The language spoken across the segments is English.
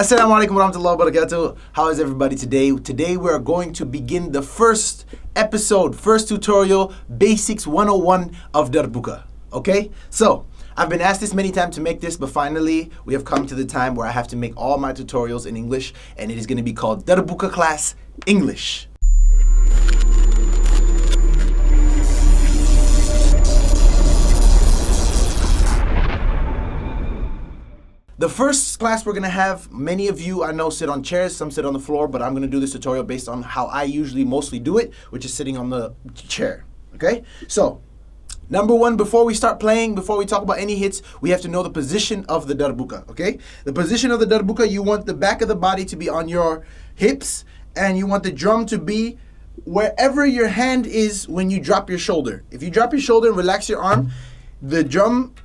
Assalamu alaikum warahmatullahi wabarakatuh. How is everybody today? Today we are going to begin the first tutorial, Basics 101 of Darbuka. Okay? So, I've been asked this many times to make this, but finally we have come to the time where I have to make all my tutorials in English, and it is going to be called Darbuka Class English. The first class we're going to have, many of you I know sit on chairs, some sit on the floor, but I'm going to do this tutorial based on how I usually mostly do it, which is sitting on the chair. Okay? So, number one, before we start playing, before we talk about any hits, we have to know the position of the Darbuka. Okay? The position of the Darbuka, you want the back of the body to be on your hips, and you want the drum to be wherever your hand is when you drop your shoulder. If you drop your shoulder and relax your arm, the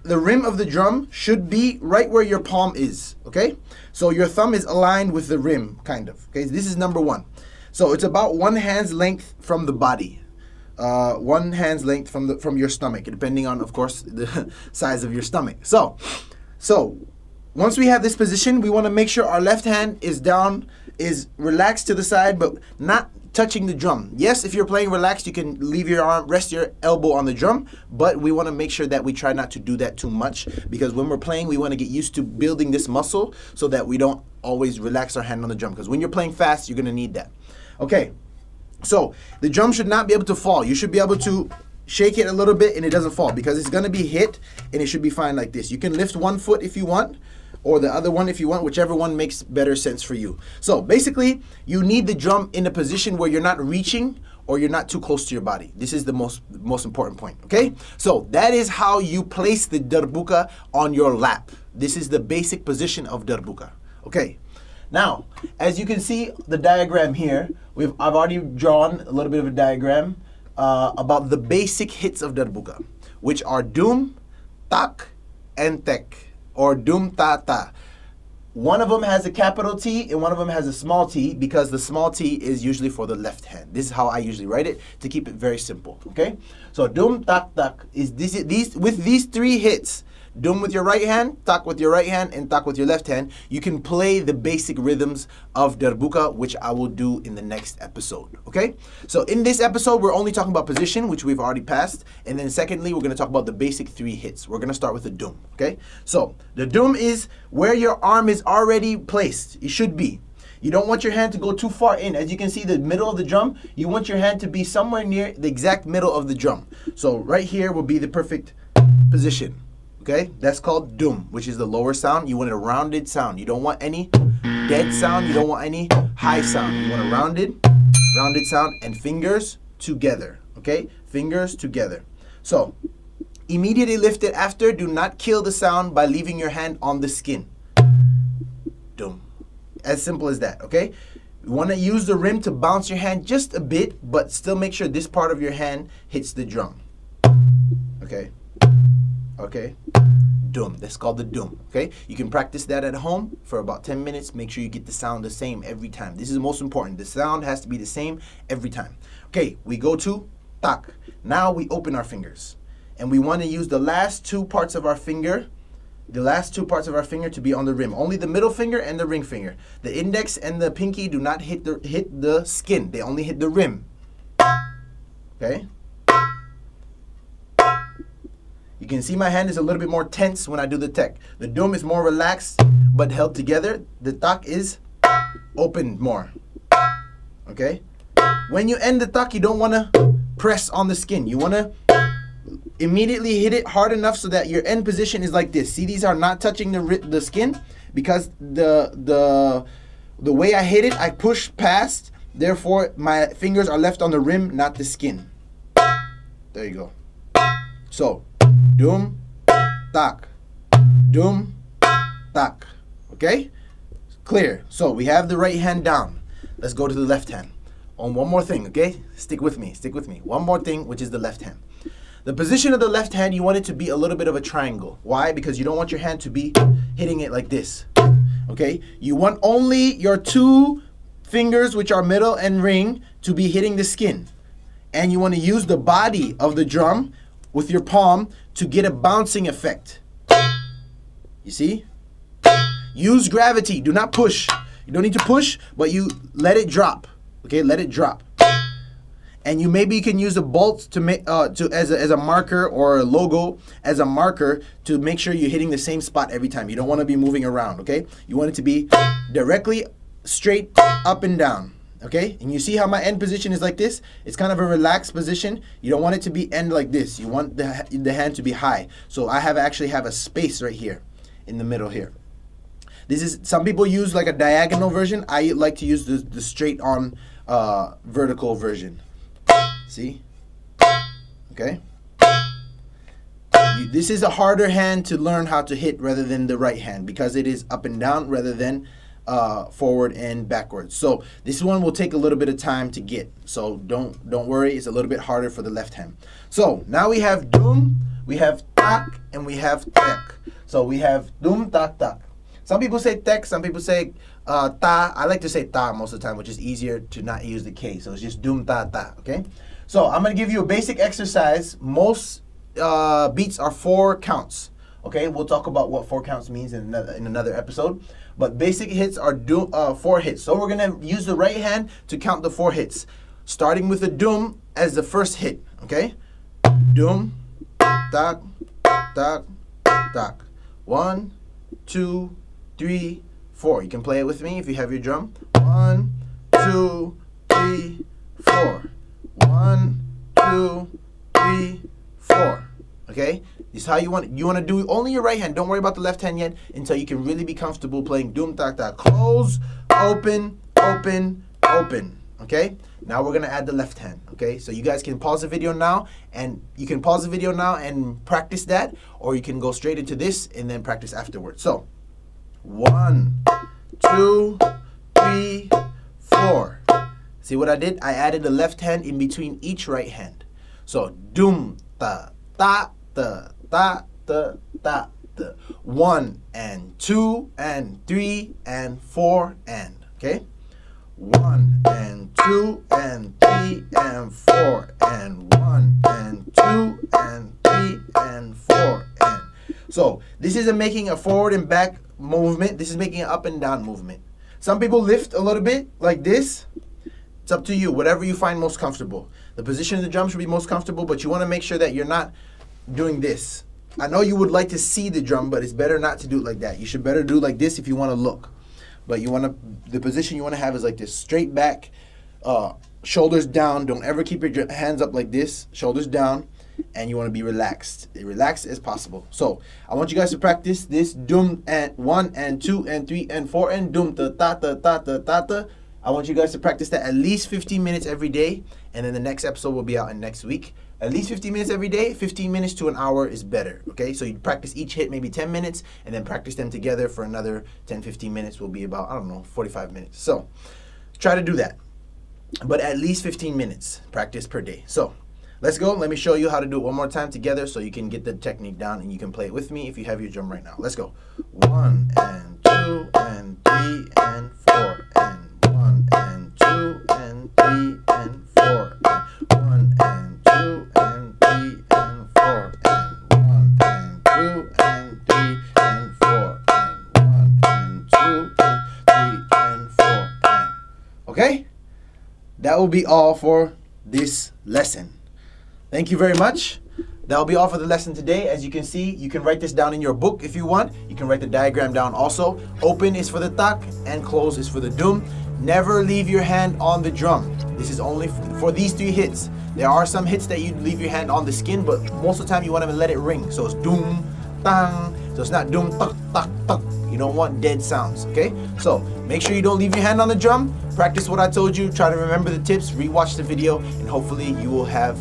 rim of the drum should be right where your palm is, okay? So your thumb is aligned with the rim, kind of, okay? This is number one. So it's about one hand's length from the body. One hand's length from your stomach, depending on, of course, the size of your stomach. So once we have this position, we want to make sure our left hand is relaxed to the side, but not touching the drum. Yes, if you're playing relaxed, you can leave your arm, rest your elbow on the drum, but we want to make sure that we try not to do that too much, because when we're playing, we want to get used to building this muscle so that we don't always relax our hand on the drum, because when you're playing fast, you're going to need that. Okay, so the drum should not be able to fall. You should be able to shake it a little bit and it doesn't fall, because it's going to be hit and it should be fine like this. You can lift one foot if you want, or the other one if you want, whichever one makes better sense for you. So basically, you need the drum in a position where you're not reaching or you're not too close to your body. This is the most important point, okay? So that is how you place the Darbuka on your lap. This is the basic position of Darbuka, okay? Now, as you can see the diagram here, I've already drawn a little bit of a diagram about the basic hits of Darbuka, which are dum, tak, and tek, or dum ta ta. One of them has a capital T and one of them has a small t, because the small t is usually for the left hand. This is how I usually write it to keep it very simple. Okay? So dum tak tak is with these three hits. Dum with your right hand, tak with your right hand, and tak with your left hand. You can play the basic rhythms of Darbuka, which I will do in the next episode. Okay? So in this episode, we're only talking about position, which we've already passed. And then secondly, we're going to talk about the basic three hits. We're going to start with the dum. Okay? So the dum is where your arm is already placed. It should be. You don't want your hand to go too far in. As you can see, the middle of the drum, you want your hand to be somewhere near the exact middle of the drum. So right here will be the perfect position. Okay, that's called dum, which is the lower sound. You want a rounded sound. You don't want any dead sound. You don't want any high sound. You want a rounded sound, and fingers together. Okay, fingers together. So immediately lift it after. Do not kill the sound by leaving your hand on the skin. Dum. As simple as that. Okay, you want to use the rim to bounce your hand just a bit, but still make sure this part of your hand hits the drum. Okay. Okay, dum. That's called the dum. Okay, you can practice that at home for about 10 minutes. Make sure you get the sound the same every time. This is the most important. The sound has to be the same every time. Okay, we go to tak. Now we open our fingers, and we want to use the last two parts of our finger. The last two parts of our finger to be on the rim. Only the middle finger and the ring finger. The index and the pinky do not hit the skin. They only hit the rim. Okay. You can see my hand is a little bit more tense when I do the tek. The dum is more relaxed but held together. The tak is open more. Okay? When you end the tak, you don't want to press on the skin. You want to immediately hit it hard enough so that your end position is like this. See, these are not touching the skin, because the way I hit it, I push past. Therefore, my fingers are left on the rim, not the skin. There you go. So, dum, tak, dum, tak. Okay? Clear. So we have the right hand down. Let's go to the left hand. On one more thing, okay? Stick with me. One more thing, which is the left hand. The position of the left hand, you want it to be a little bit of a triangle. Why? Because you don't want your hand to be hitting it like this. Okay? You want only your two fingers, which are middle and ring, to be hitting the skin. And you want to use the body of the drum with your palm to get a bouncing effect. You see? use gravity. Do not push. You don't need to push, but you let it drop. Okay, let it drop. And you maybe can use a bolt to make as a marker, or a logo as a marker to make sure you're hitting the same spot every time. You don't want to be moving around, okay? You want it to be directly straight up and down, okay? And you see how my end position is like this? It's kind of a relaxed position. You don't want it to be end like this. You want the hand to be high. So I actually have a space right here in the middle here. This is, some people use like a diagonal version. I like to use the straight on vertical version. See? Okay? This is a harder hand to learn how to hit rather than the right hand, because it is up and down rather than forward and backwards. So this one will take a little bit of time to get. So don't worry, it's a little bit harder for the left hand. So now we have dum, we have tak, and we have tek. So we have dum, tak, tak. Some people say tek, some people say ta. I like to say ta most of the time, which is easier to not use the K. So it's just dum, ta, ta, okay? So I'm going to give you a basic exercise. Most beats are 4 counts, okay? We'll talk about what 4 counts means in another episode. But basic hits are 4 hits. So we're going to use the right hand to count the 4 hits, starting with the dum as the first hit, okay? Dum, tak, tak, tak. 1, 2, 3, 4. You can play it with me if you have your drum. 1, 2, 3, 4. 1, 2, 3, 4. Okay? This is how you want to do only your right hand. Don't worry about the left hand yet until you can really be comfortable playing dum tak tak. Close, open, open, open. Okay? Now we're gonna add the left hand. Okay? So you guys can pause the video now, and practice that, or you can go straight into this and then practice afterwards. So 1, 2, 3, 4. See what I did? I added the left hand in between each right hand. So dum ta ta ta ta ta ta ta. 1 and 2 and 3 and 4 and, okay? 1 and 2 and 3 and 4 and 1 and 2 and 3 and 4 and. So this isn't making a forward and back movement. This is making an up and down movement. Some people lift a little bit like this. It's up to you, whatever you find most comfortable. The position of the drum should be most comfortable, but you want to make sure that you're not doing this. I know you would like to see the drum, but it's better not to do it like that. You should better do like this if you want to look. But the position you want to have is like this, straight back, shoulders down. Don't ever keep your hands up like this, shoulders down, and you want to be relaxed. Relaxed as possible. So I want you guys to practice this dum and 1 and 2 and 3 and 4 and dum ta ta ta ta ta ta ta. I want you guys to practice that at least 15 minutes every day, and then the next episode will be out in next week. At least 15 minutes every day. 15 minutes to an hour is better, okay? So you practice each hit maybe 10 minutes, and then practice them together for another 10, 15 minutes will be about, 45 minutes. So try to do that. But at least 15 minutes practice per day. So let's go. Let me show you how to do it one more time together so you can get the technique down and you can play it with me if you have your drum right now. Let's go. 1 and 2 and 3 and 4 and 1 and 2 and 3 and 4 and 1 and 2 and 3 and 4 and 1 and 2 and 3 and 4 and 1 and 2 and 3 and 4 and. Okay? That will be all for this lesson. Thank you very much. That will be all for the lesson today. As you can see, you can write this down in your book if you want. You can write the diagram down also. Open is for the tak and close is for the dum. Never leave your hand on the drum. This is only for these 3 hits. There are some hits that you leave your hand on the skin, but most of the time you want to let it ring. So it's dum, tang. So it's not dum, tak, tak, tak. You don't want dead sounds, okay? So make sure you don't leave your hand on the drum. Practice what I told you. Try to remember the tips. Rewatch the video, and hopefully you will have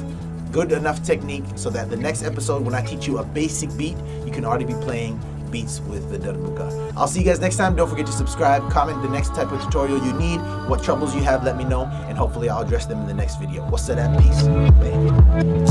good enough technique so that the next episode, when I teach you a basic beat, you can already be playing beats with the Darbuka. I'll see you guys next time. Don't forget to subscribe, comment the next type of tutorial you need, what troubles you have, let me know, and hopefully I'll address them in the next video. What's that? Peace. Bye.